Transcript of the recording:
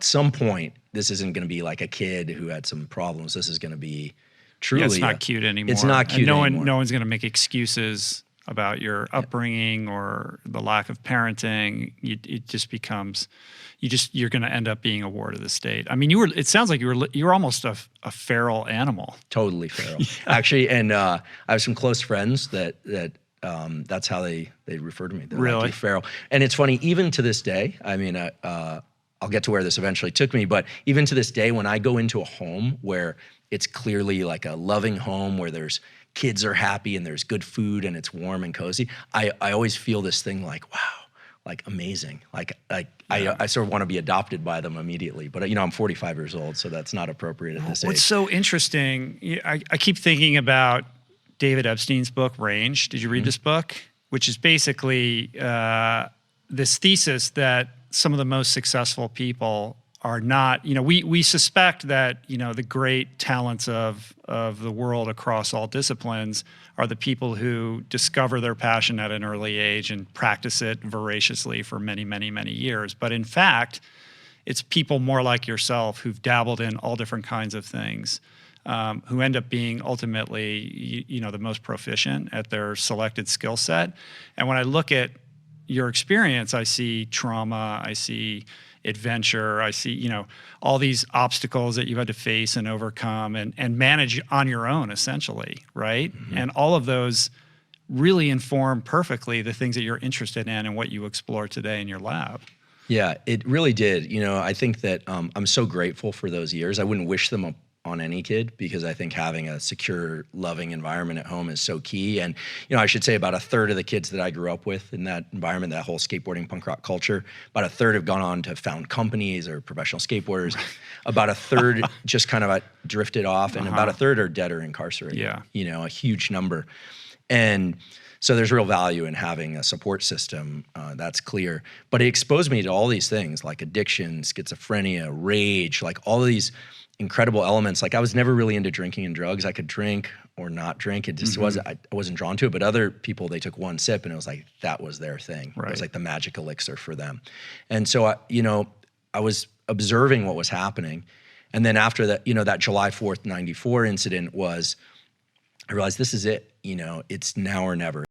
some point, this isn't going to be like a kid who had some problems. This is going to be truly. Yeah, it's not cute anymore. It's not cute anymore. No one's going to make excuses about your upbringing or the lack of parenting. It just becomes, you're going to end up being a ward of the state. I mean, it sounds like you were almost a feral animal. Totally feral, actually. And I have some close friends that's how they refer to me. They're really? Like, you're feral. And it's funny, even to this day, I mean, I'll get to where this eventually took me, but even to this day, when I go into a home where it's clearly like a loving home where there's kids are happy and there's good food and it's warm and cozy, I always feel this thing like, wow, like amazing. I sort of want to be adopted by them immediately, but I'm 45 years old, so that's not appropriate at this age. What's so interesting, I keep thinking about David Epstein's book, Range. Did you read this book? Which is basically this thesis that some of the most successful people are not, we suspect that, the great talents of the world across all disciplines are the people who discover their passion at an early age and practice it voraciously for many, many, many years. But in fact, it's people more like yourself who've dabbled in all different kinds of things, who end up being ultimately, the most proficient at their selected skill set. And when I look at your experience, I see trauma, I see adventure, I see, all these obstacles that you had to face and overcome and manage on your own, essentially, right? Mm-hmm. And all of those really inform perfectly the things that you're interested in and what you explore today in your lab. Yeah, it really did. I think that I'm so grateful for those years. I wouldn't wish them on any kid, because I think having a secure, loving environment at home is so key. And, I should say about a third of the kids that I grew up with in that environment, that whole skateboarding punk rock culture, about a third have gone on to found companies or professional skateboarders. About a third just kind of drifted off, and about a third are dead or incarcerated. Yeah. A huge number. And so there's real value in having a support system, that's clear. But it exposed me to all these things like addiction, schizophrenia, rage, like all of these incredible elements. Like I was never really into drinking and drugs. I could drink or not drink. It just I wasn't drawn to it. But other people, they took one sip and it was like, that was their thing. Right. It was like the magic elixir for them. And so, I was observing what was happening. And then after that, that July 4th, 94 incident I realized this is it. It's now or never.